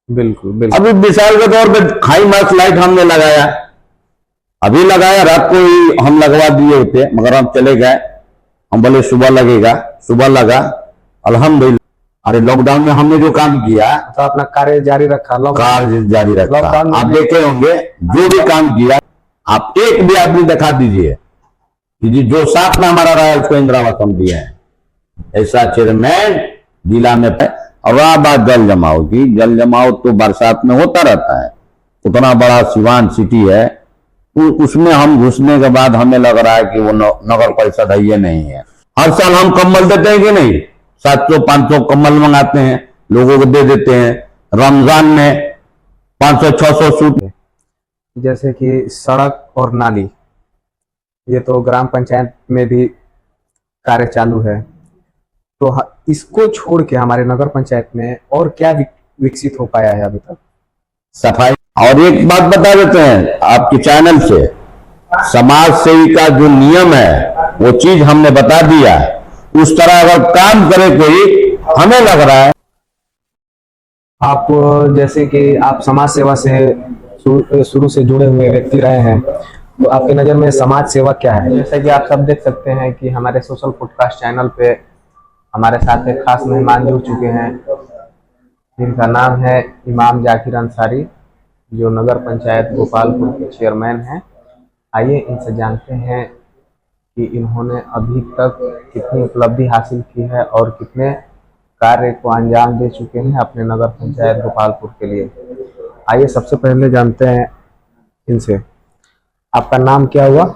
बिल्कुल बिल्कुल। अभी मिसाल के तौर पे हाई मार्क्स लाइट हमने लगाया, अभी लगाया, रात को ही हम लगवा दिए होते, मगर हम चले गए, हम बोले सुबह लगेगा, सुबह लगा, अल्हम्दुलिल्लाह। अरे लॉकडाउन में हमने जो काम किया, तो अपना कार्य जारी रखा, कार्य जारी रखा। लॉकडाउन आप देखे होंगे जो भी काम किया, आप एक भी आदमी दिखा दीजिए कि जो साथ में हमारा रहा है उसको इंदिरा आवास हम दिए हैं, ऐसा चेयरमैन जिला में। और वह बात जल जमाव की, जल जमाव तो बरसात में होता रहता है, उतना बड़ा सिवान सिटी है, उसमें हम घुसने के बाद हमें लग रहा है कि वो नगर परिषद है, ये नहीं है। हर साल हम कम्बल देते हैं कि नहीं, 700-500 कम्बल मंगाते हैं, लोगों को दे देते हैं। रमजान में 500-600 सूट। जैसे कि सड़क और नाली, ये तो ग्राम पंचायत में भी कार्य चालू है, तो इसको छोड़ के हमारे नगर पंचायत में और क्या विकसित हो पाया है अभी तक? सफाई। और एक बात बता देते हैं आपके चैनल से, समाज सेवी का जो नियम है वो चीज हमने बता दिया, उस तरह अगर काम करे कोई, हमें लग रहा है। आप जैसे कि आप समाज सेवा से शुरू से जुड़े हुए व्यक्ति रहे हैं, तो आपकी नज़र में समाज सेवा क्या है? जैसे कि आप सब देख सकते हैं कि हमारे सोशल पॉडकास्ट चैनल पे हमारे साथ एक खास मेहमान जुड़ चुके हैं, जिनका नाम है इमाम जाकिर अंसारी, जो नगर पंचायत गोपालपुर के चेयरमैन हैं। आइए इनसे जानते हैं कि इन्होंने अभी तक कितनी उपलब्धि हासिल की है और कितने कार्य को अंजाम दे चुके हैं अपने नगर पंचायत गोपालपुर के लिए। आइए सबसे पहले जानते हैं इनसे, आपका नाम क्या हुआ?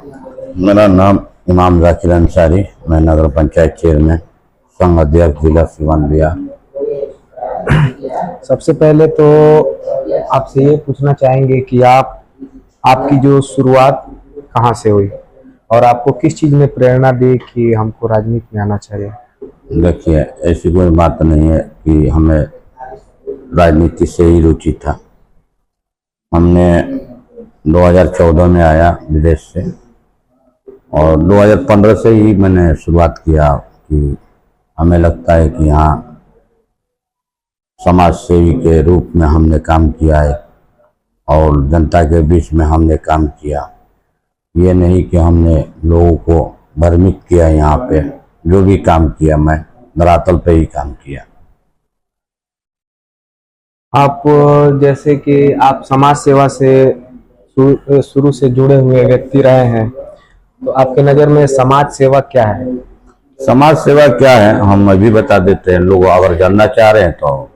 मेरा नाम इमाम जाकिर अंसारी, मैं नगर पंचायत चेयरमैन, संघ अध्यक्ष जिला सीवान बिहार। सबसे पहले तो आपसे ये पूछना चाहेंगे कि आपकी जो शुरुआत कहाँ से हुई और आपको किस चीज़ में प्रेरणा दी कि हमको राजनीति में आना चाहिए? देखिए, ऐसी कोई बात नहीं है कि हमें राजनीति से ही रुचि था। हमने 2014 में आया विदेश से, और 2015 से ही मैंने शुरुआत किया कि हमें लगता है कि यहाँ समाज सेवी के रूप में हमने काम किया है और जनता के बीच में हमने काम किया। ये नहीं कि हमने लोगों को भ्रमित किया, यहाँ पे जो भी काम किया मैं धरातल पे ही काम किया। आप जैसे कि आप समाज सेवा से शुरू से जुड़े हुए व्यक्ति रहे हैं, तो आपके नज़र में समाज सेवा क्या है? समाज सेवा क्या है हम अभी बता देते हैं, लोग अगर जानना चाह रहे हैं तो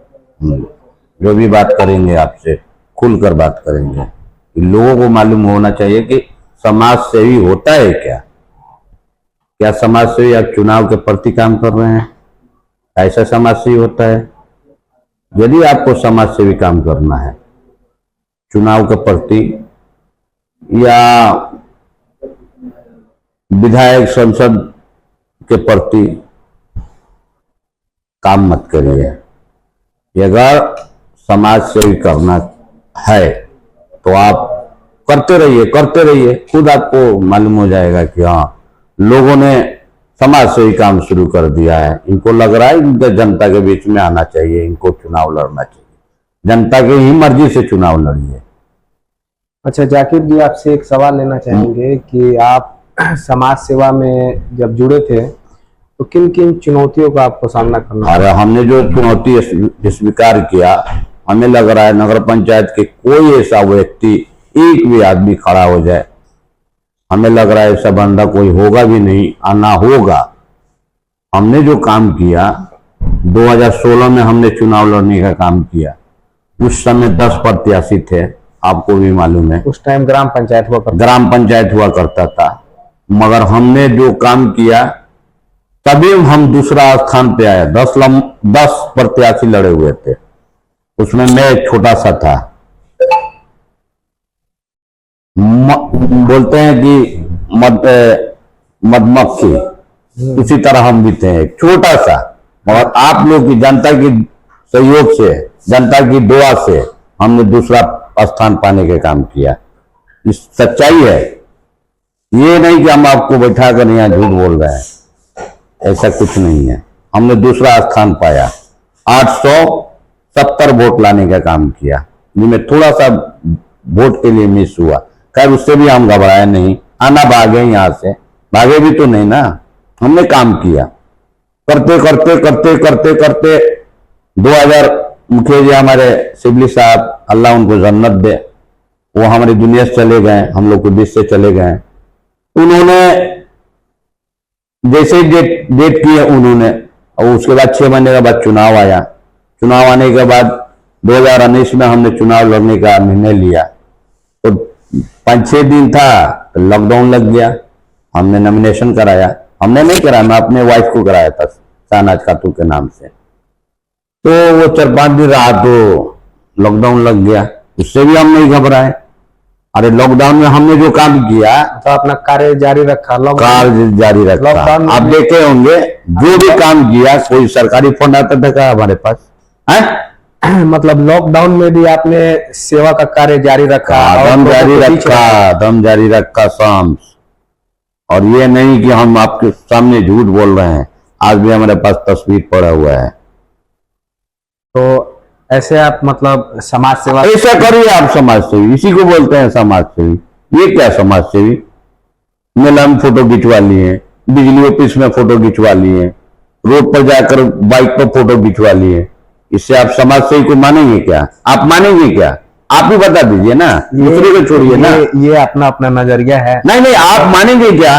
जो भी बात करेंगे आपसे खुलकर बात करेंगे। लोगों को मालूम होना चाहिए कि समाज सेवी होता है क्या। क्या समाज सेवी आप चुनाव के प्रति काम कर रहे हैं, ऐसा समाज सेवी होता है? यदि आपको समाज सेवी काम करना है चुनाव के प्रति या विधायक संसद के प्रति काम मत करिए। अगर समाज सेवी करना है तो आप करते रहिए, खुद आपको मालूम हो जाएगा कि हाँ लोगों ने समाज सेवी काम शुरू कर दिया है, इनको लग रहा है इनको जनता के बीच में आना चाहिए, इनको चुनाव लड़ना चाहिए, जनता की ही मर्जी से चुनाव लड़िए। अच्छा जाकिर जी, आपसे एक सवाल लेना चाहेंगे कि आप समाज सेवा में जब जुड़े थे तो किन किन चुनौतियों का आपको सामना करना? अरे हमने जो चुनौती स्वीकार किया, हमें लग रहा है नगर पंचायत के कोई ऐसा व्यक्ति, एक भी आदमी खड़ा हो जाए, हमें लग रहा है ऐसा बंदा कोई होगा भी नहीं, आना होगा। हमने जो काम किया 2016 में हमने चुनाव लड़ने का काम किया, उस समय 10 प्रत्याशी थे, आपको भी मालूम है। उस टाइम ग्राम पंचायत हुआ करता था, मगर हमने जो काम किया तभी हम दूसरा स्थान पे आए। 10 प्रत्याशी लड़े हुए थे, उसमें मैं एक छोटा सा था। बोलते हैं कि मधुमक्खी, उसी तरह हम भी थे, एक छोटा सा, मगर आप लोग की जनता की सहयोग से, जनता की दुआ से हमने दूसरा स्थान पाने के काम किया। इस सच्चाई है, ये नहीं कि हम आपको बैठा कर यहाँ झूठ बोल रहे हैं, ऐसा कुछ नहीं है। हमने दूसरा स्थान पाया, 70 वोट लाने का काम किया, जिनमें थोड़ा सा वोट के लिए मिस हुआ। खैर उससे भी हम घबराए नहीं, आना भागे यहाँ से, भागे भी तो नहीं ना, हमने काम किया। करते करते करते करते करते 2000 मुखिया जी हमारे शिवली साहब, अल्लाह उनको जन्नत दे, वो हमारी दुनिया से चले गए, हम लोग को बीच से चले गए। उन्होंने जैसे ही डेट की है उन्होंने, और उसके बाद 6 महीने के बाद चुनाव आया। चुनाव आने के बाद 2019 में हमने चुनाव लड़ने का निर्णय लिया, तो 5-6 दिन था तो लॉकडाउन लग गया। हमने नॉमिनेशन कराया, हमने नहीं कराया, मैं अपने वाइफ को कराया था शाहनाज खातून के नाम से। तो वो 4-5 दिन रहा तो लॉकडाउन लग गया, उससे भी हम नहीं घबराए। अरे लॉकडाउन में हमने जो काम किया तो अपना कार्य जारी रखा, कार्य जारी रखा। लॉकडाउन आप देखे होंगे जो भी काम किया, कोई सरकारी फंड आता था क्या हमारे पास है? मतलब लॉकडाउन में भी आपने सेवा का कार्य जारी रखा, दम जारी रखा, दम जारी रखा शाम्स। और ये नहीं कि हम आपके सामने झूठ बोल रहे हैं, आज भी हमारे पास तस्वीर पड़ा हुआ है। तो ऐसे आप मतलब समाज सेवा ऐसा करिए आप समाज सेवी, इसी को बोलते हैं समाज सेवी। ये क्या समाज सेवी? मेला में फोटो खिंचवा लिए, बिजली ऑफिस में फोटो खिंचवा लिए, रोड पर जाकर बाइक पर फोटो खिंचवा लिए, इससे आप समाज सेवी को मानेंगे क्या? आप मानेंगे क्या? आप ही बता दीजिए ना, दूसरे को छोड़िए ना। ये अपना अपना नजरिया है। नहीं नहीं, आप मानेंगे क्या?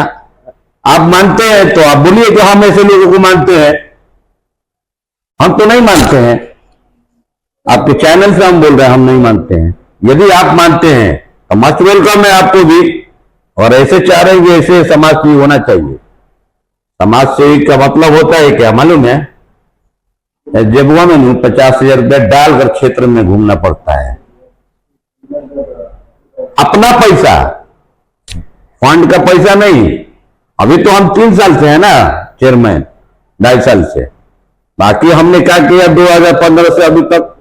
आप मानते हैं तो आप बोलिए कि हम ऐसे लोगों को मानते हैं। हम तो नहीं मानते हैं, आपके चैनल से हम बोल रहे हैं हम नहीं मानते हैं। यदि आप मानते हैं तो मस्ट वेलकम है आपको भी, और ऐसे चाह रहे हैं कि ऐसे समाज सेवी होना चाहिए। समाज सेवी का मतलब होता है क्या मालूम है? जेबुआ में 50,000 रुपया डालकर क्षेत्र में घूमना पड़ता है, अपना पैसा, फंड का पैसा नहीं। अभी तो हम 3 साल से है ना चेयरमैन, 2.5 साल से। बाकी हमने क्या किया 2015 से अभी तक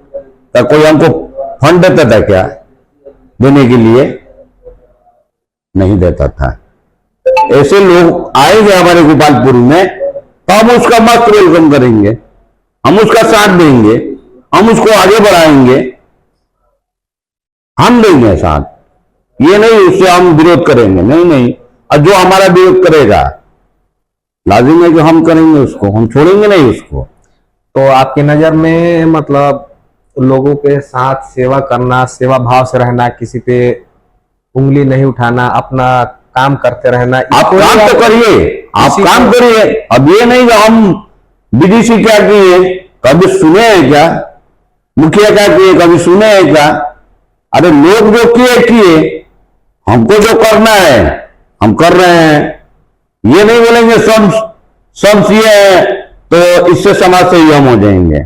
कोई हमको फंड देता था क्या देने के लिए? नहीं देता था। ऐसे लोग आएंगे हमारे गोपालपुर में तो हम उसका मस्त वेलकम करेंगे, हम उसका साथ देंगे, हम उसको आगे बढ़ाएंगे, हम देंगे साथ। ये नहीं उससे हम विरोध करेंगे, नहीं नहीं। और जो हमारा विरोध करेगा लाजिम है कि हम करेंगे उसको, हम छोड़ेंगे नहीं उसको। तो आपकी नजर में मतलब लोगों के साथ सेवा करना, सेवा भाव से रहना, किसी पे उंगली नहीं उठाना, अपना काम करते रहना। आप काम तो करिए, आप काम करिए। अब ये नहीं कि हम बीडीसी क्या किए कभी सुने हैं क्या? मुखिया क्या किए कभी सुने हैं क्या? अरे लोग जो किए, हमको जो करना है हम कर रहे हैं। ये नहीं बोलेंगे सब ये है तो इससे समाज सेवी हम हो जाएंगे,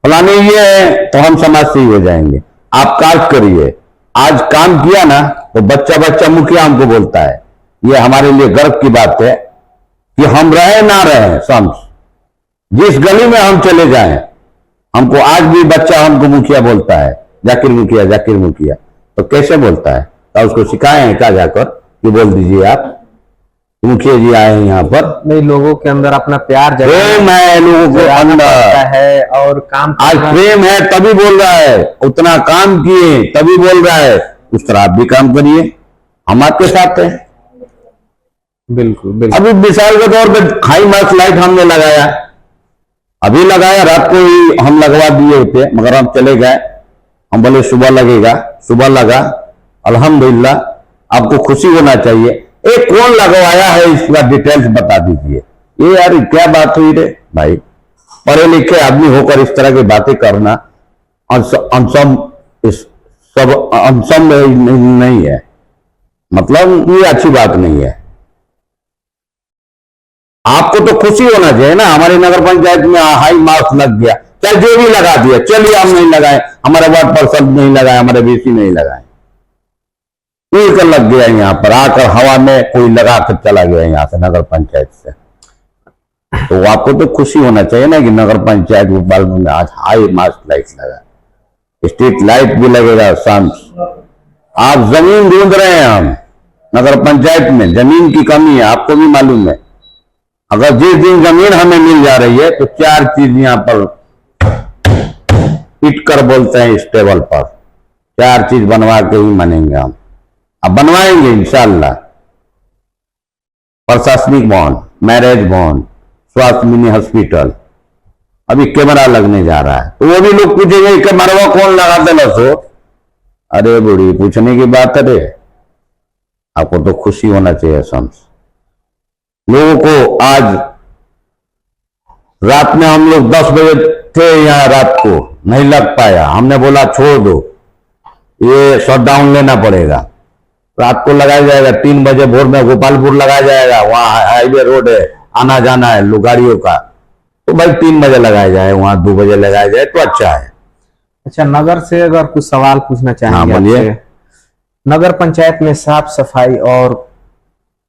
फलाने ये है तो हम समाज सेवी हो जाएंगे। आप कार्य करिए। आज काम किया ना तो बच्चा बच्चा मुखिया हमको बोलता है। ये हमारे लिए गर्व की बात है कि हम रहे ना रहे, समझ जिस गली में हम चले जाएं, हमको आज भी बच्चा हमको मुखिया बोलता है, जाकिर मुखिया, जाकिर मुखिया। तो कैसे बोलता है? तो उसको सिखाए हैं क्या जाकर कि बोल दीजिए आप मुखिया जी आए हैं यहाँ पर? नहीं, लोगों के अंदर अपना प्यार प्रेम है, लोगों के अंदर है और काम आज प्रेम है तभी बोल रहा है, उतना काम किए तभी बोल रहा है। उस तरह आप भी काम करिए, हम आपके साथ हैं। बिल्कुल बिल्कुल। अभी मिसाल के तौर पर हाई मार्क्स लाइट हमने लगाया, अभी लगाया, रात को ही हम लगवा दिए होते मगर हम चले गए। हम बोले सुबह लगेगा, सुबह लगा, अल्हम्दुलिल्लाह। आपको खुशी होना चाहिए। एक कौन लगवाया है इसका डिटेल्स बता दीजिए। ये यार क्या बात हुई रे भाई, पढ़े लिखे आदमी होकर इस तरह की बातें करना अनसम नहीं है, मतलब ये अच्छी बात नहीं है। आपको तो खुशी होना चाहिए ना, हमारी नगर पंचायत में हाई मार्क्स लग गया, चाहे जो भी लगा दिया, चलिए हम नहीं लगाए, हमारे वार्ड पार्षद नहीं लगाए, हमारे बीसी नहीं लगाए, एक लग गया यहाँ पर आकर हवा में कोई लगा कर चला गया यहाँ से नगर पंचायत से। तो आपको तो खुशी होना चाहिए ना कि नगर पंचायत भोपाल में आज हाई मार्क्स लाइट लगा, स्ट्रीट लाइट भी लगेगा शाम। आप जमीन ढूंढ रहे हैं, हम नगर पंचायत में जमीन की कमी है, आपको भी मालूम है। अगर जिस दिन जमीन हमें मिल जा रही है तो 4 चीज यहाँ पर पिट कर बोलते हैं इस टेबल पर, 4 चीज बनवा के ही मानेंगे हम। अब बनवाएंगे इंशाल्लाह। प्रशासनिक भवन, मैरिज भवन, स्वास्थ्य मिनी हॉस्पिटल, अभी कैमरा लगने जा रहा है। तो वो भी लोग पूछेंगे कैमरा कौन लगा देना सो। अरे बूढ़ी, पूछने की बात है, आपको तो खुशी होना चाहिए। शम्स, लोगों को आज रात में हम लोग 10 बजे थे यहाँ, रात को नहीं लग पाया, हमने बोला छोड़ दो, ये शटडाउन लेना पड़ेगा। रात को लगाया जाएगा 3 बजे भोर में गोपालपुर लगाया जाएगा, वहां हाईवे रोड है, आना जाना है लोग गाड़ियों का, तो भाई 3 बजे लगाया जाए, वहां 2 बजे लगाया जाए तो अच्छा है। अच्छा, नगर से अगर कुछ सवाल पूछना चाहेंगे बोलिए। आपसे। नगर पंचायत में साफ सफाई और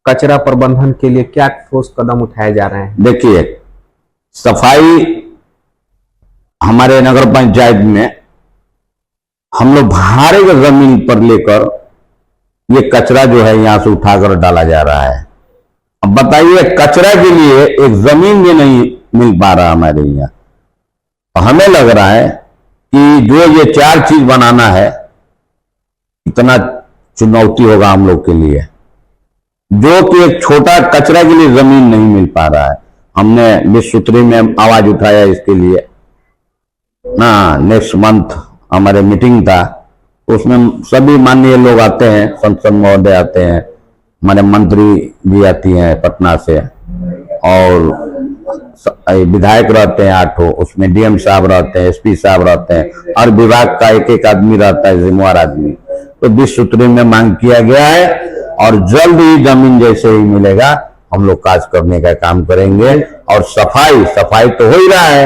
कचरा प्रबंधन के लिए क्या ठोस कदम उठाए जा रहे हैं? देखिए, सफाई हमारे नगर पंचायत में हम लोग भारे की जमीन पर लेकर ये कचरा जो है यहां से उठाकर डाला जा रहा है। अब बताइए, कचरा के लिए एक जमीन भी नहीं मिल पा रहा हमारे यहाँ। तो हमें लग रहा है कि जो ये 4 चीज बनाना है, इतना चुनौती होगा हम लोग के लिए, जो कि एक छोटा कचरा के लिए जमीन नहीं मिल पा रहा है। हमने विश्व सूत्री में आवाज उठाया इसके लिए ना। नेक्स्ट मंथ हमारे मीटिंग था, उसमें सभी माननीय लोग आते हैं, संसद महोदय आते हैं, हमारे मंत्री भी आती हैं पटना से, और विधायक रहते हैं 8, उसमें डीएम साहब रहते हैं, एसपी साहब रहते हैं, और विभाग का एक आदमी रहता है, जिम्मेवार आदमी। तो विश्व सूत्री में मांग किया गया है, और जल्द ही जमीन जैसे ही मिलेगा हम लोग काज करने का काम करेंगे। और सफाई तो हो ही रहा है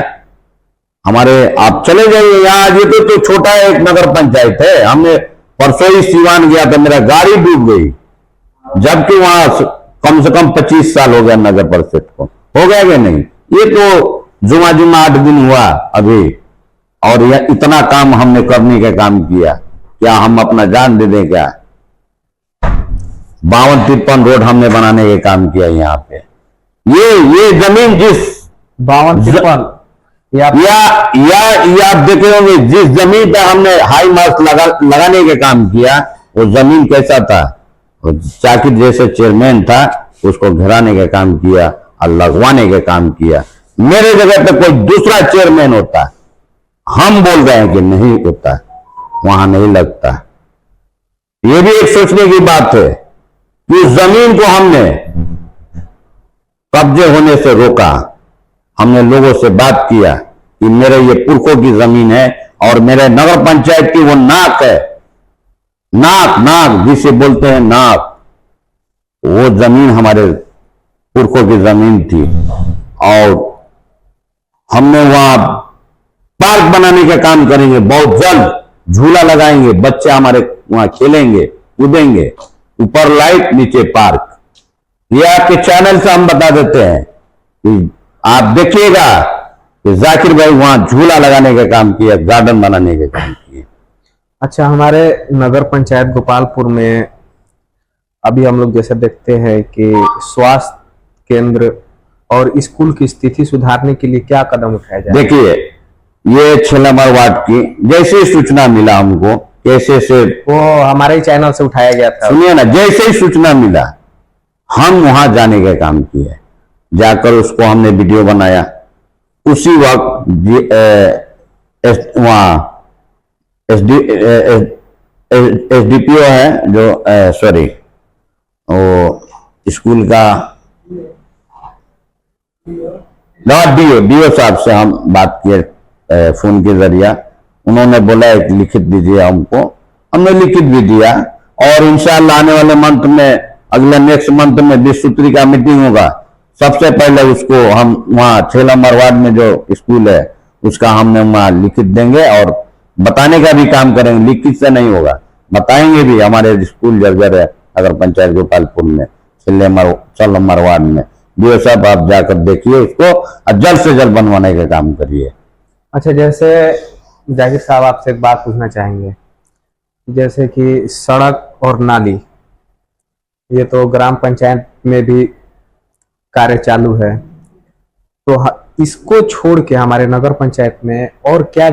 हमारे। आप चले जाइए यहाँ, ये तो छोटा एक नगर पंचायत है। हमने परसों ही सीवान गया था, मेरा गाड़ी डूब गई, जबकि वहां कम से कम 25 साल हो गया नगर परिषद को। हो गया कि नहीं? ये तो जुमा 8 दिन हुआ अभी, और यह इतना काम हमने करने का काम किया। क्या हम अपना जान दे दें क्या? 52-53 रोड हमने बनाने का काम किया यहाँ पे। ये जमीन जिस 52-53 या आप देखे होंगे, जिस जमीन पर हमने हाई मार्क्स लगाने का काम किया, वो जमीन कैसा था? जाकिर जैसे चेयरमैन था, उसको घेराने का काम किया और लगवाने का काम किया। मेरे जगह पे कोई दूसरा चेयरमैन होता, हम बोल रहे हैं कि नहीं होता, वहां नहीं लगता। ये भी एक सोचने की बात है कि उस जमीन को हमने कब्जे होने से रोका। हमने लोगों से बात किया कि मेरे ये पुरखों की जमीन है, और मेरे नगर पंचायत की वो नाक है, नाक जिसे बोलते हैं नाक, वो जमीन हमारे पुरखों की जमीन थी। और हमने वहां पार्क बनाने का काम करेंगे बहुत जल्द, झूला लगाएंगे, बच्चे हमारे वहां खेलेंगे कूदेंगे, ऊपर लाइट नीचे पार्क। ये आपके चैनल से हम बता देते हैं कि आप देखिएगा कि जाकिर भाई वहां झूला लगाने का काम किया, गार्डन बनाने का काम किया। अच्छा, हमारे नगर पंचायत गोपालपुर में अभी हम लोग जैसे देखते हैं कि स्वास्थ्य केंद्र और स्कूल की स्थिति सुधारने के लिए क्या कदम उठाया जाए? देखिए, ये 6 नंबर वार्ड की जैसे सूचना मिला हमको, कैसे से वो हमारे ही चैनल से उठाया गया था। सुनिए ना, जैसे ही सूचना मिला हम वहां जाने का काम किया, जाकर उसको हमने वीडियो बनाया। उसी वक्त वहां एसडीपीओ है जो सॉरी वो स्कूल का डीओ साहब से हम बात किए फोन के जरिया। उन्होंने बोला एक लिखित दीजिए हमको, हमने लिखित भी दिया। और इंशाअल्लाह आने वाले मंथ में, अगले नेक्स्ट मंथ में विश्व सूत्री का मीटिंग होगा, सबसे पहले उसको हम वहाँ 6 नंबर वार्ड में जो स्कूल है उसका हमने वहाँ लिखित देंगे और बताने का भी काम करेंगे। लिखित से नहीं होगा, बताएंगे भी हमारे स्कूल जर्जर है अगर पंचायत गोपालपुर में 6 नंबर वार्ड में। डीओ साहब आप जाकर देखिए उसको और जल्द से जल्द बनवाने का काम करिए। अच्छा, जैसे जाकिर साहब आपसे एक बात पूछना चाहेंगे, जैसे कि सड़क और नाली, ये तो ग्राम पंचायत में भी कार्य चालू है, तो इसको छोड़ के हमारे नगर पंचायत में और क्या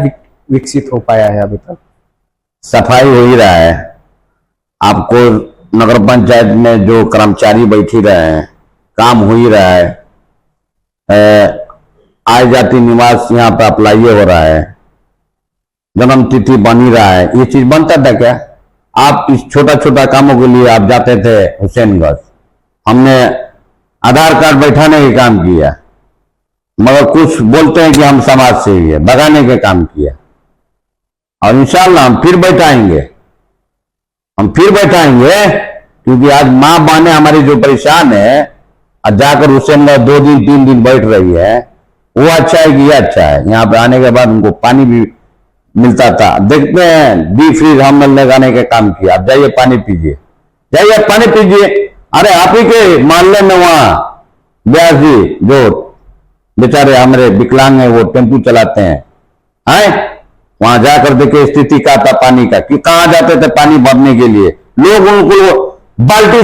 विकसित हो पाया है अभी तक? सफाई हो ही रहा है। आपको नगर पंचायत में जो कर्मचारी बैठी रहे हैं, काम हो ही रहा है। आय जाति निवास यहाँ पे अप्लाई हो रहा है, जन्म तिथि बन ही रहा है। ये चीज बनता था क्या? आप इस छोटा छोटा कामों के लिए आप जाते थे हुसैनगंज, हमने आधार कार्ड बैठाने का काम किया, मगर कुछ बोलते हैं कि हम समाज सेवी है, भगाने का काम किया। और इंशाल्लाह हम फिर बैठाएंगे, क्योंकि आज माँ बहने हमारी जो परेशान है, और जाकर हुसैनगंज 2 दिन 3 दिन बैठ रही है, वो अच्छा है कि ये अच्छा है? यहाँ पे आने के बाद उनको पानी भी मिलता था। देखते हैं डी फ्रीज हमने लगाने का काम किया। आप जाइए पानी पीजिए, जाइए पानी पीजिए। अरे आप ही के मोहल्ले में वहां व्यास जी जो बेचारे हमारे विकलांग है, वो टेम्पू चलाते हैं, वहां जाकर देखे स्थिति क्या था पानी का, कि कहां जाते थे पानी भरने के लिए, लोग उनको बाल्टी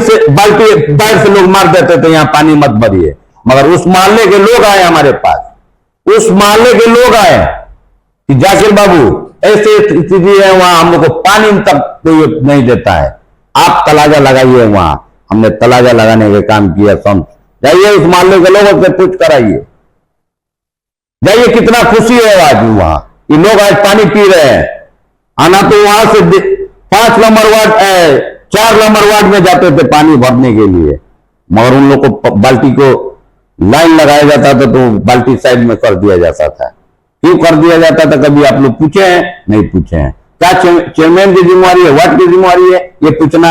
पैर से लोग मार देते थे, यहाँ पानी मत भरिए। मगर उस मोहल्ले के लोग आए हमारे पास, उस मोहल्ले के लोग आए कि जाकिर बाबू ऐसे स्थिति है वहां, हम लोग को पानी तक कोई नहीं देता है, आप तलाजा लगाइए। वहां हमने तलाजा लगाने का काम किया। जाइए उस मोहल्ले के लोगों से कुछ कराइए, जाइए, कितना खुशी है आज वहां, ये लोग आज पानी पी रहे हैं। आना तो वहां से 5 नंबर वार्ड 4 नंबर वार्ड में जाते थे पानी भरने के लिए, मगर उन लोग को बाल्टी को लाइन लगाया जाता था तो बाल्टी साइड में कर दिया जाता था। क्यों कर दिया जाता था? कभी आप लोग पूछे हैं? नहीं पूछे हैं। क्या चेयरमैन की जिम्मेवारी है, वार्ड की जिम्मेवारी है ये पूछना?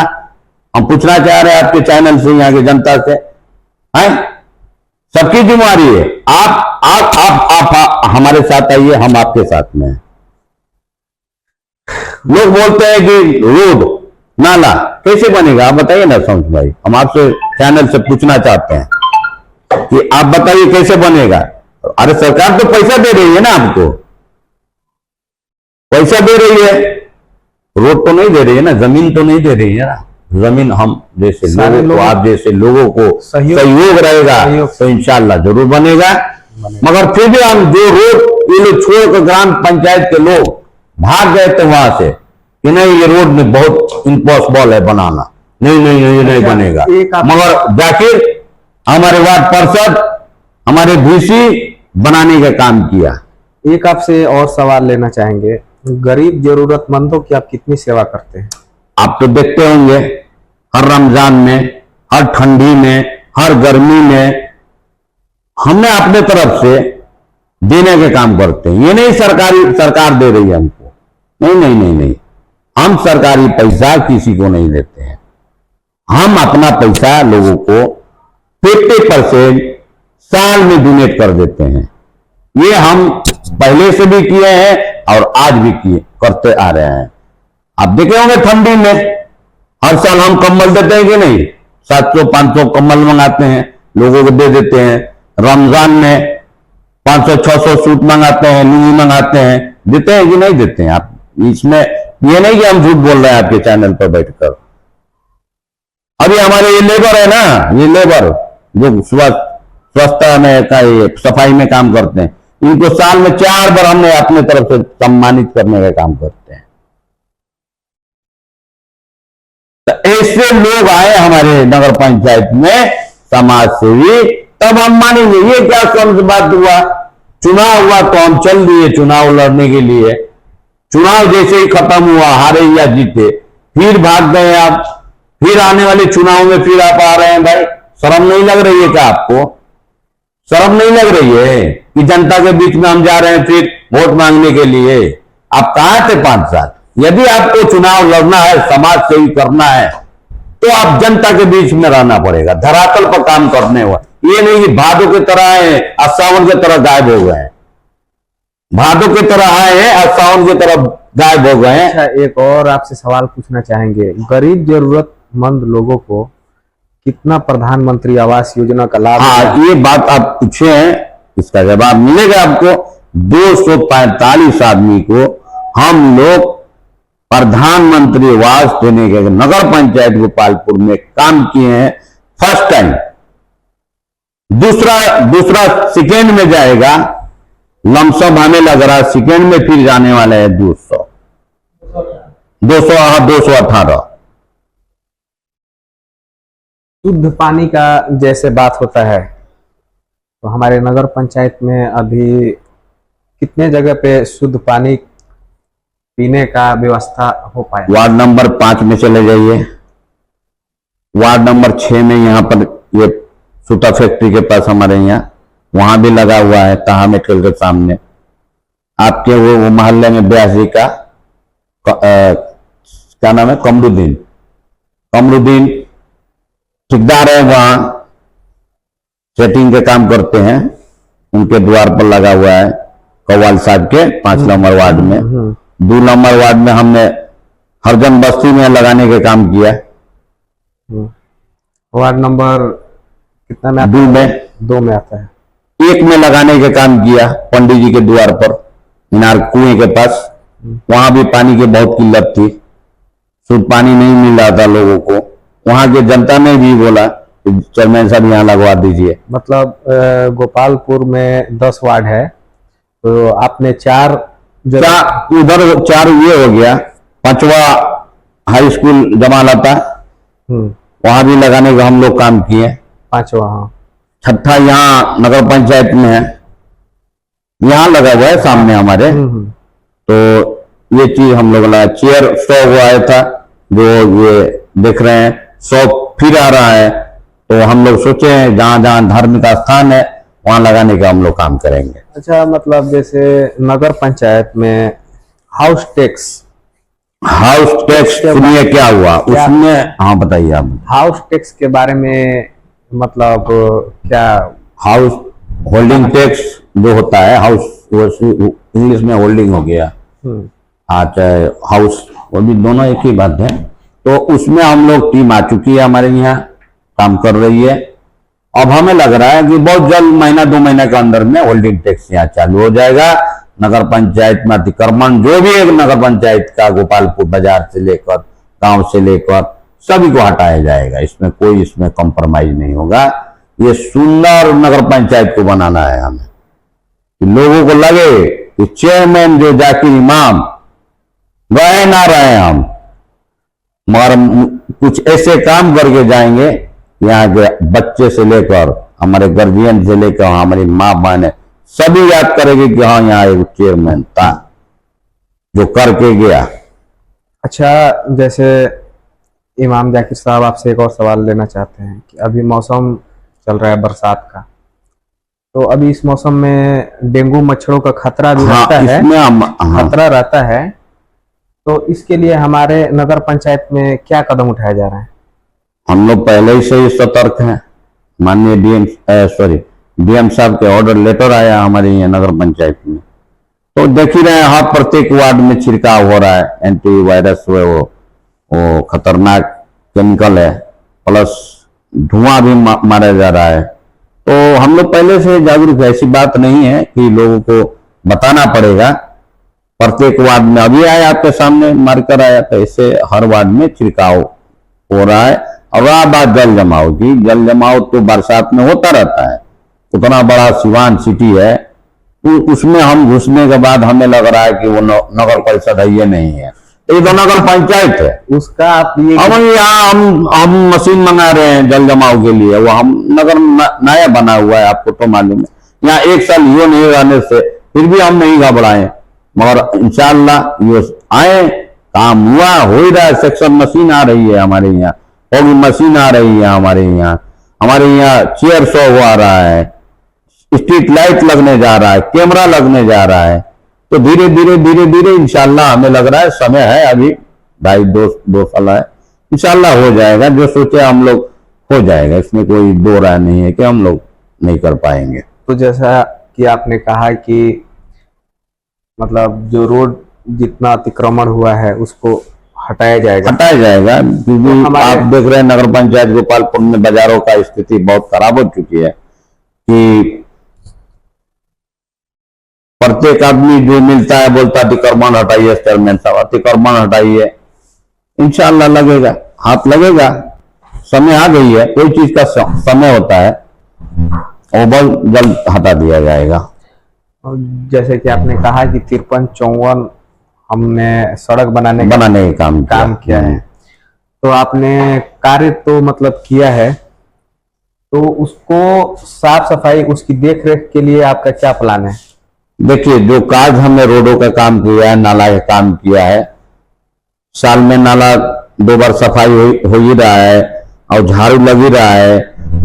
हम पूछना चाह रहे हैं आपके चैनल से, यहाँ की जनता से, सबकी जिम्मेवारी है। आप हमारे साथ आइए, हम आपके साथ में हैं। लोग बोलते हैं कि रोड नाला कैसे बनेगा, आप बताइए ना शम्स भाई। हम आपसे चैनल से पूछना चाहते हैं कि आप बताइए कैसे बनेगा। अरे सरकार तो पैसा दे रही है ना, आपको पैसा दे रही है, रोड तो नहीं दे रही है ना, जमीन तो नहीं दे रही है ना। जमीन हम जैसे लोगों को, आप जैसे लोगों को सहयोग रहेगा तो इंशाल्लाह जरूर बनेगा। मगर फिर भी हम जो रोड ये लोग छोड़कर ग्राम पंचायत के लोग भाग गए थे वहां से कि नहीं ये रोड में बहुत इम्पॉसिबल है बनाना, नहीं बनेगा। मगर जाकिर हमारे वार्ड पार्षद, हमारे VC बनाने का काम किया। एक आपसे और सवाल लेना चाहेंगे, गरीब जरूरतमंदों की आप कितनी सेवा करते हैं? आप तो देखते होंगे हर रमजान में, हर ठंडी में, हर गर्मी में हमने अपने तरफ से देने के काम करते हैं। ये नहीं सरकार दे रही है हमको, नहीं, हम सरकारी पैसा किसी को नहीं देते हैं। हम अपना पैसा लोगों को 50% साल में डोनेट कर देते हैं। ये हम पहले से भी किए हैं और आज भी करते आ रहे हैं। आप देखे होंगे ठंडी में हर साल हम कंबल देते हैं कि नहीं, 700-500 कंबल मंगाते हैं, लोगों को दे देते हैं। रमजान में 500-600 सूट मंगाते हैं, लुंगी मंगाते हैं, देते हैं कि नहीं देते हैं? आप इसमें ये नहीं कि हम झूठ बोल रहे हैं आपके चैनल पर बैठकर। अभी हमारे ये लेबर है ना, ये लेबर जो स्वच्छता में सफाई में काम करते हैं, इनको साल में 4 बार हमने अपने तरफ से सम्मानित करने का काम करते हैं। तो ऐसे लोग आए हमारे नगर पंचायत में समाज सेवी, तब हम मानेंगे। ये क्या कम बात हुआ? चुनाव हुआ तो हम चल दिए चुनाव लड़ने के लिए, चुनाव जैसे ही खत्म हुआ, हारे या जीते, फिर भाग गए आप, फिर आने वाले चुनाव में फिर आप आ रहे हैं। भाई शर्म नहीं लग रही है क्या आपको? शर्म नहीं लग रही है कि जनता के बीच में हम जा रहे हैं फिर वोट मांगने के लिए? आप कहां थे 5 साल? यदि आपको चुनाव लड़ना है, समाज सेवी करना है, तो आप जनता के बीच में रहना पड़ेगा, धरातल पर काम करने हुआ। ये नहीं कि भादों की तरह आए और सावन की तरह गायब हो गए हैं, भादों की तरह आए हैं और सावन की तरह गायब हो गए हैं। अच्छा, एक और आपसे सवाल पूछना चाहेंगे, गरीब जरूरतमंद लोगों को कितना प्रधानमंत्री आवास योजना का लाभ? हाँ, ये बात आप पूछे हैं, इसका जवाब मिलेगा आपको। 245 आदमी को हम लोग प्रधानमंत्री आवास देने के नगर पंचायत गोपालपुर में काम किए हैं, फर्स्ट टाइम। दूसरा सेकेंड में जाएगा लमसम हमें लग रहा है सेकेंड में फिर जाने वाले हैं 200 218। शुद्ध पानी का जैसे बात होता है तो हमारे नगर पंचायत में अभी कितने जगह पे शुद्ध पानी पीने का व्यवस्था हो पाया? वार्ड नंबर 5 में चले जाइए, वार्ड नंबर 6 में यहाँ पर ये सूता फैक्ट्री के पास हमारे यहाँ वहां भी लगा हुआ है, ताहा मेडिकल के सामने। आपके वो मोहल्ले में ब्यासी का क्या नाम है, कमरुद्दीन ठेकेदार है, वहां सेटिंग के काम करते हैं, उनके द्वार पर लगा हुआ है कव्वाल साहब के 5 नंबर वार्ड में। 2 नंबर वार्ड में हमने हरजन बस्ती में लगाने के काम किया। वार्ड नंबर कितना में? 2 में आता है। 1 में लगाने के काम किया पंडित जी के द्वार पर, मीनार कुएं के पास। वहां भी पानी की बहुत किल्लत थी, शुद्ध पानी नहीं मिल रहा था लोगों को। वहां के जनता ने भी बोला कि चेयरमैन साहब यहाँ लगवा दीजिए। मतलब गोपालपुर में 10 वार्ड है, तो आपने 4 उधर 4 ये हो गया। 5वां हाई स्कूल जमालता, वहां भी लगाने का हम लोग काम किए। 5वां, हाँ। 6ठा यहाँ नगर पंचायत में है, यहाँ लगा हुआ है सामने हमारे। तो ये चीज हम लोग लगा। चेयर 100 वो आया था, जो ये देख रहे हैं 100 फिर आ रहा है। तो हम लोग सोचे हैं जहां जहां धार्मिक स्थान है वहां लगाने का हम लोग काम करेंगे। अच्छा, मतलब जैसे नगर पंचायत में हाउस टैक्स सुनिए क्या हुआ उसमें। हाँ बताइए आप। हाउस टैक्स के बारे में मतलब क्या? हाउस होल्डिंग टैक्स जो होता है, हाउस इंग्लिश में होल्डिंग हो गया, चाहे हाउस, वो भी दोनों एक ही बात है। तो उसमें हम लोग टीम आ चुकी है, हमारे यहाँ काम कर रही है। अब हमें लग रहा है कि बहुत जल्द 1-2 महीने के अंदर में होल्डिंग टैक्स यहाँ चालू हो जाएगा। नगर पंचायत में अतिक्रमण जो भी एक नगर पंचायत का गोपालपुर बाजार से लेकर गांव से लेकर सभी को हटाया जाएगा। इसमें कोई कॉम्प्रोमाइज नहीं होगा। ये सुंदर नगर पंचायत को बनाना है हमें, कि लोगों को लगे कि चेयरमैन जो जाकिर इमाम रहे ना रहे हम, मगर कुछ ऐसे काम करके जाएंगे यहाँ के बच्चे से लेकर हमारे गार्जियन से लेकर हमारी माँ बहन सभी याद करेंगे कि हाँ यहाँ एक चेयरमैन था जो करके गया। अच्छा, जैसे इमाम जाकिर साहब, आपसे एक और सवाल लेना चाहते हैं कि अभी मौसम चल रहा है बरसात का, तो अभी इस मौसम में डेंगू मच्छरों का खतरा भी रहता है, खतरा रहता है। तो इसके लिए हमारे नगर पंचायत में क्या कदम उठाया जा रहा है? हम लोग पहले ही से ही सतर्क हैं। माननीय डीएम साहब के ऑर्डर लेटर आया हमारे यहाँ नगर पंचायत में, तो देख ही रहे हैं हर प्रत्येक वार्ड में छिड़काव हो रहा है। एंटीवायरस वो खतरनाक केमिकल है, प्लस धुआं भी मारा जा रहा है। तो हम लोग पहले से जागरूक है, ऐसी बात नहीं है कि लोगों को बताना पड़ेगा। प्रत्येक वार्ड में अभी आया आपके सामने मार्कर आया, तो इससे हर वार्ड में छिड़काव हो रहा है। और रहा बात जल जमाव की, जल जमाव तो बरसात में होता रहता है। उतना बड़ा सिवान सिटी है, उसमें हम घुसने के बाद हमें लग रहा है कि वो नगर परिषद है, ये नहीं है, ये तो नगर पंचायत है। उसका आप ये यहाँ हम मशीन मंगा रहे हैं जल जमाव के लिए, वो हम नगर नया बना हुआ है, आपको तो मालूम है। यहाँ 1 साल यो नहीं रहने से फिर भी हम नहीं घबराए, मगर इंशाल्लाह ये आए, काम हुआ हो ही रहा है। सेक्शन मशीन आ रही है हमारे यहाँ, होगी मशीन आ रही है हमारे यहाँ चेयर 100 आ रहा है, स्ट्रीट लाइट लगने जा रहा है, कैमरा लगने जा रहा है। तो धीरे धीरे इंशाल्लाह हमें लग रहा है समय है, अभी 2.5 साल है, इंशाल्लाह हो जाएगा। जो सोचे हम लोग हो जाएगा, इसमें कोई दो राय नहीं है कि हम लोग नहीं कर पाएंगे। तो जैसा कि आपने कहा कि मतलब जो रोड जितना अतिक्रमण हुआ है उसको हटाया जाएगा, क्योंकि तो आप देख रहे हैं नगर पंचायत गोपालपुर में बाजारों का स्थिति बहुत खराब हो चुकी है कि प्रत्येक आदमी जो मिलता है बोलता अतिक्रमण हटाइए, चेयरमैन साहब अतिक्रमण हटाइए। इंशाल्लाह लगेगा, हाथ लगेगा, समय आ गई है। कोई चीज का समय होता है, वो बहुत जल्द हटा दिया जाएगा। और जैसे कि आपने कहा कि 53-54 हमने सड़क बनाने का बनाने का काम किया है, तो आपने कार्य तो मतलब किया है, तो उसको साफ सफाई, उसकी देख रेख के लिए आपका क्या प्लान है? देखिए, जो कार्य हमने रोडों का काम किया है, नाला का काम किया है, साल में नाला 2 बार सफाई हो ही रहा है और झाड़ू लग ही रहा है।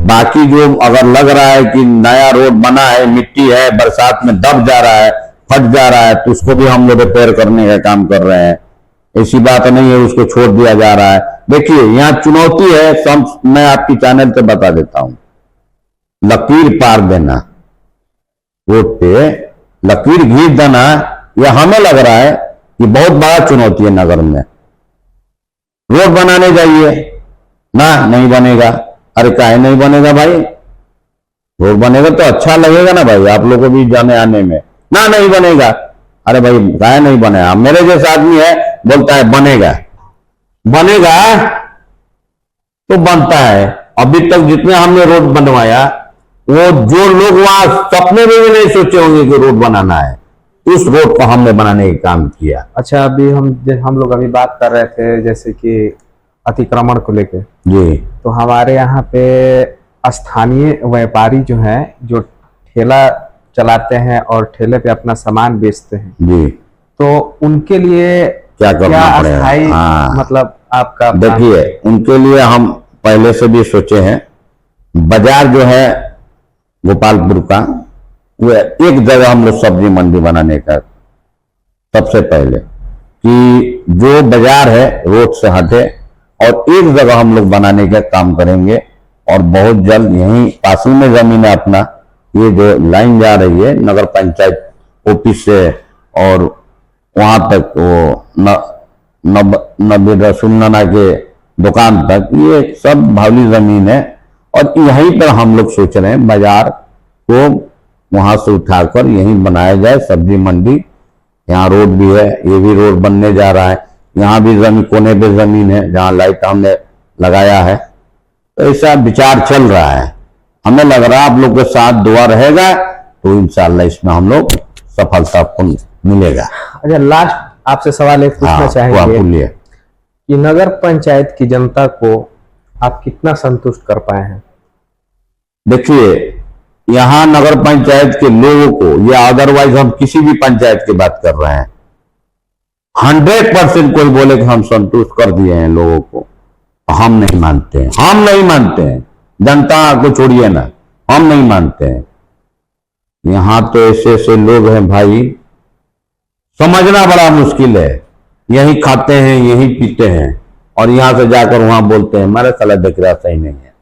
बाकी जो अगर लग रहा है कि नया रोड बना है, मिट्टी है, बरसात में दब जा रहा है, फट जा रहा है, तो उसको भी हम लोग रिपेयर करने का काम कर रहे हैं। ऐसी बात नहीं है उसको छोड़ दिया जा रहा है। देखिए, यहाँ चुनौती है, मैं आपकी चैनल से बता देता हूं। लकीर पार देना, रोड पे लकीर घींच देना, यह हमें लग रहा है कि बहुत बड़ा चुनौती है नगर में। रोड बनाने जाइए ना, नहीं बनेगा। अरे काहे नहीं बनेगा भाई? रोड बनेगा तो अच्छा लगेगा ना भाई, आप लोगों को भी जाने आने में। ना, नहीं बनेगा। अरे भाई काहे नहीं बनेगा? मेरे जैसा आदमी है, बोलता है बनेगा, बनेगा तो बनता है। अभी तक जितने हमने रोड बनवाया, वो जो लोग वहां सपने में भी नहीं सोचे होंगे कि रोड बनाना है, उस रोड को हमने बनाने का काम किया। अच्छा, अभी हम लोग अभी बात कर रहे थे जैसे कि अतिक्रमण को लेके, जी, तो हमारे यहाँ पे स्थानीय व्यापारी जो हैं, जो ठेला चलाते हैं और ठेले पे अपना सामान बेचते हैं, जी, तो उनके लिए क्या करना पड़ेगा? अस्थायी हाँ, मतलब आपका देखिए, उनके लिए हम पहले से भी सोचे हैं। बाजार जो है गोपालपुर का, वो एक जगह हम लोग सब्जी मंडी बनाने का, सबसे पहले कि जो बाजार है रोड से हटे और एक जगह हम लोग बनाने का काम करेंगे। और बहुत जल्द यहीं पास ही में जमीन है अपना, ये जो लाइन जा रही है नगर पंचायत ऑफिस से और वहां तक, वो नबी रसूल नाना के दुकान तक, ये सब भावली जमीन है। और यहीं पर हम लोग सोच रहे हैं बाजार को वहां से उठाकर यहीं बनाया जाए सब्जी मंडी। यहाँ रोड भी है, ये भी रोड बनने जा रहा है। यहाँ भी जमीन, कोने पे जमीन है जहाँ लाइट हमने लगाया है। तो ऐसा विचार चल रहा है। हमें लग रहा है आप लोग के साथ दुआ रहेगा तो इंशाल्लाह इसमें हम लोग सफलता को मिलेगा। अच्छा, लास्ट आपसे सवाल एक पूछना चाहेंगे कि नगर पंचायत की जनता को आप कितना संतुष्ट कर पाए हैं? देखिए, यहाँ नगर पंचायत के लोगों को, या अदरवाइज हम किसी भी पंचायत की बात कर रहे हैं, 100% कोई बोले कि हम संतुष्ट कर दिए हैं लोगों को, हम नहीं मानते हैं। हम नहीं मानते हैं, जनता को छोड़िए ना, हम नहीं मानते हैं। यहां तो ऐसे ऐसे लोग हैं भाई, समझना बड़ा मुश्किल है। यही खाते हैं, यही पीते हैं और यहां से जाकर वहां बोलते हैं मेरा साला दिख रहा सही नहीं है।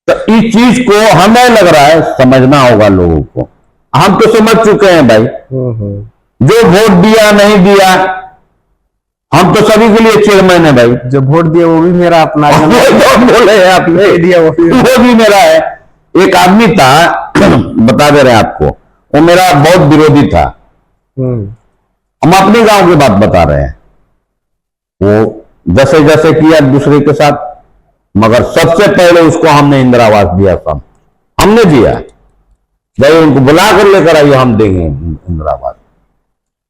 तो इस चीज को हमें लग रहा है समझना होगा लोगों को। हम तो समझ चुके हैं भाई, जो वोट दिया नहीं दिया, हम तो सभी के लिए चेयरमैन है भाई। जो वोट दिया वो भी मेरा अपना, बोले आपने दिया वो भी मेरा है। एक आदमी था, बता दे रहे हैं आपको, वो मेरा बहुत विरोधी था। हम अपने गांव की बात बता रहे हैं। वो जैसे जैसे किया दूसरे के साथ, मगर सबसे पहले उसको हमने इंदिरा आवास दिया था, हमने दिया। जब उनको बुला कर लेकर आइए, हम देंगे इंदिरा आवास।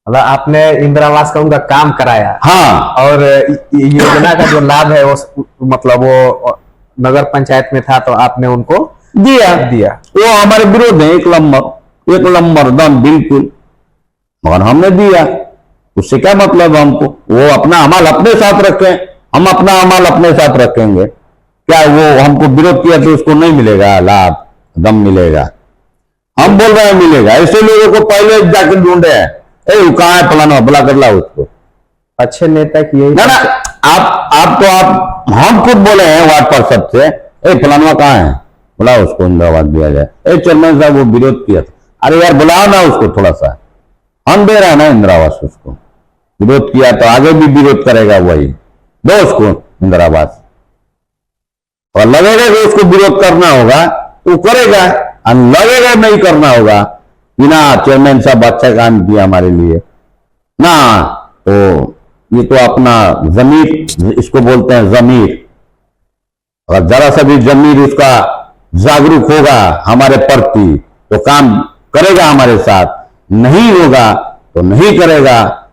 मतलब आपने इंदिरा आवास का उनका काम कराया? हाँ। और योजना का जो लाभ है वो मतलब वो नगर पंचायत में था तो आपने उनको दिया। वो हमारे विरोध है, एक नंबर दम बिल्कुल, मगर हमने दिया। उससे क्या मतलब हमको? वो अपना अमल अपने साथ रखें, हम अपना अमल अपने साथ रखेंगे। क्या वो हमको विरोध किया तो उसको नहीं मिलेगा लाभ, दम मिलेगा? हम बोल रहे हैं मिलेगा। ऐसे लोगों को पहले जाकर ढूंढे हैं, कहाँ है फलाना, बुला कर ला उसको। अच्छे नेता की यही ना आप हम खुद बोले हैं वार्ड पार्षद से, फलाना कहाँ है, बुलाओ उसको, इंदिरा आवास दिया जाए। चेयरमैन साहब वो विरोध किया था, अरे यार बुलाओ ना उसको थोड़ा सा, हम दे रहे हैं ना इंदिरा आवास उसको। विरोध किया तो आगे भी विरोध करेगा, वही दो उसको इंदिरा आवास। और लगेगा कि उसको विरोध करना होगा तो करेगा, और लगेगा नहीं करना होगा कि ना चेयरमैन साहब अच्छा काम किया हमारे लिए ना, तो ये तो अपना जमीर, इसको बोलते हैं जमीर। अगर जरा सा भी जमीर उसका जागरूक होगा हमारे प्रति तो काम करेगा हमारे साथ, नहीं होगा तो नहीं करेगा,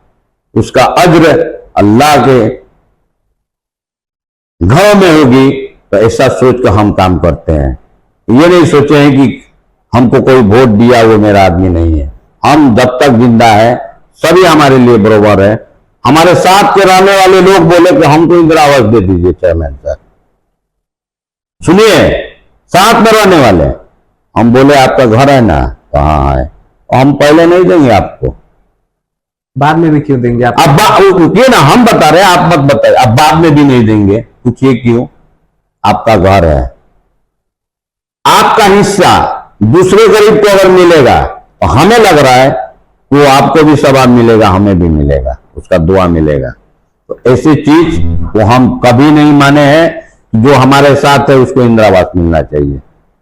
उसका अज्र अल्लाह के घरों में होगी। तो ऐसा सोच कर हम काम करते हैं। ये नहीं सोचे हैं कि हमको कोई वोट दिया वो मेरा आदमी नहीं है। हम जब तक जिंदा है सभी हमारे लिए बराबर है। हमारे साथ के रहने वाले लोग बोले कि हमको इंदिरा आवास दे दीजिए चेयरमैन सर, सुनिए, साथ में रहने वाले, हम बोले आपका घर है ना, कहाँ है, हम पहले नहीं देंगे आपको, बाद में भी क्यों देंगे आप? अब रुकिए ना, हम बता रहे हैं, आप मत बताइए, अब बाद में भी नहीं देंगे, पूछिए क्यों? आपका घर है, आपका हिस्सा दूसरे गरीब को अगर मिलेगा तो हमें लग रहा है वो आपको भी सवाब मिलेगा, हमें भी मिलेगा, उसका दुआ मिलेगा। तो ऐसी चीज वो हम कभी नहीं माने हैं। जो हमारे साथ है उसको इंदिरा आवास मिलना चाहिए।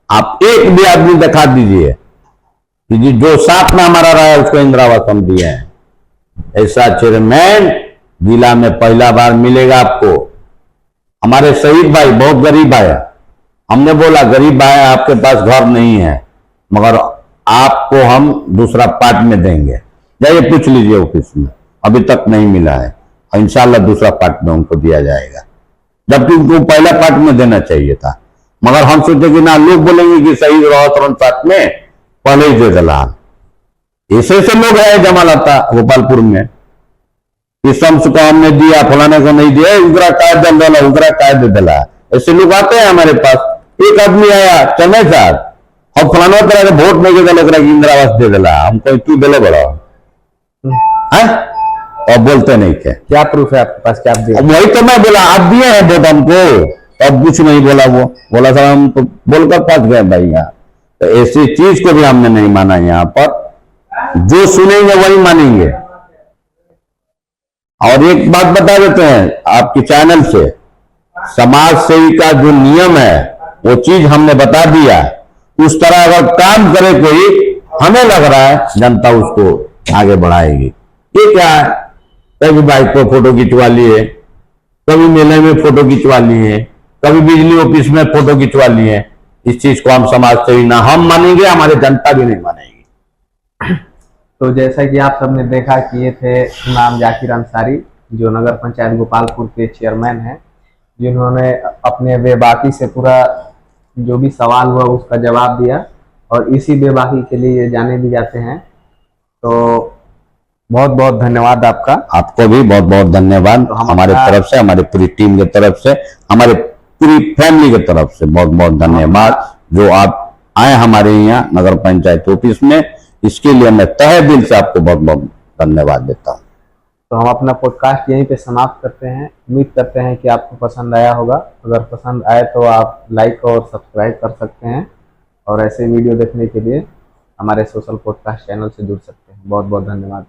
आप एक भी आदमी दिखा दीजिए कि जी जो साथ में हमारा रहा है उसको इंदिरा आवास हम दिए हैं। ऐसा चेयरमैन जिला में पहला बार मिलेगा आपको। हमारे शहीद भाई बहुत गरीब आए, हमने बोला गरीब भाई आपके पास घर नहीं है, मगर आपको हम दूसरा पार्ट में देंगे, जाइए पूछ लीजिए ऑफिस में, अभी तक नहीं मिला है, और इंशाल्लाह दूसरा पार्ट में उनको दिया जाएगा, जबकि उनको पहला पार्ट में देना चाहिए था। मगर हम सोचे कि ना, लोग बोलेंगे कि शहीद रहो तुरंत साथ में, पहले ही दे दिला। ऐसे ऐसे लोग हैं जमालता गोपालपुर में, इस शम्स को हमने दिया, फलाने को नहीं दिया, उगरा काय दल दिला, उगरा काय दे दिला, ऐसे लोग आते हैं हमारे पास। एक आदमी आया चेन्नई साहब, और फलाना तरह के वोट नहीं दिला, इंदिरा आवास दे दिला, हमको क्यों दिले बड़ा है, और बोलते नहीं थे। क्या प्रूफ है आपके पास कि आप दिए? वही तो मैं बोला, आप दिए हैं वोट हमको, अब कुछ नहीं बोला, वो बोला साहब हम तो बोलकर फंस गए भाई यहाँ। तो ऐसी चीज को भी हमने नहीं माना, यहाँ पर जो सुनेंगे वही मानेंगे। और एक बात बता देते हैं आपके चैनल से, समाज सेवी का जो नियम है वो चीज हमने बता दिया, उस तरह अगर काम करे कोई, हमें लग रहा है जनता उसको आगे बढ़ाएगी। ये क्या है, कभी बाइक पर फोटो खिंचवा लिए, कभी मेले में फोटो खिंचवा लिए, कभी बिजली ऑफिस में फोटो खिंचवा लिए, इस चीज को हम समाज सेवी ना हम मानेंगे, हमारे जनता भी नहीं मानेगी। तो जैसा कि आप सबने देखा कि ये थे इमाम जाकिर अंसारी, जो नगर पंचायत गोपालपुर के चेयरमैन हैं, जिन्होंने अपने बेबाकी से पूरा जो भी सवाल हुआ उसका जवाब दिया, और इसी बेबाकी के लिए ये जाने भी जाते हैं। तो बहुत बहुत धन्यवाद आपका। आपको भी बहुत बहुत धन्यवाद, तो हमारे तरफ से, हमारी पूरी टीम की तरफ से, हमारे पूरी फैमिली की तरफ से बहुत बहुत धन्यवाद। जो आप आए हमारे यहाँ नगर पंचायत ऑफिस में, इसके लिए मैं तहे दिल से आपको बहुत बहुत धन्यवाद देता हूँ। तो हम अपना पॉडकास्ट यहीं पे समाप्त करते हैं। उम्मीद करते हैं कि आपको पसंद आया होगा। अगर पसंद आए तो आप लाइक और सब्सक्राइब कर सकते हैं, और ऐसे वीडियो देखने के लिए हमारे सोशल पॉडकास्ट चैनल से जुड़ सकते हैं। बहुत बहुत धन्यवाद।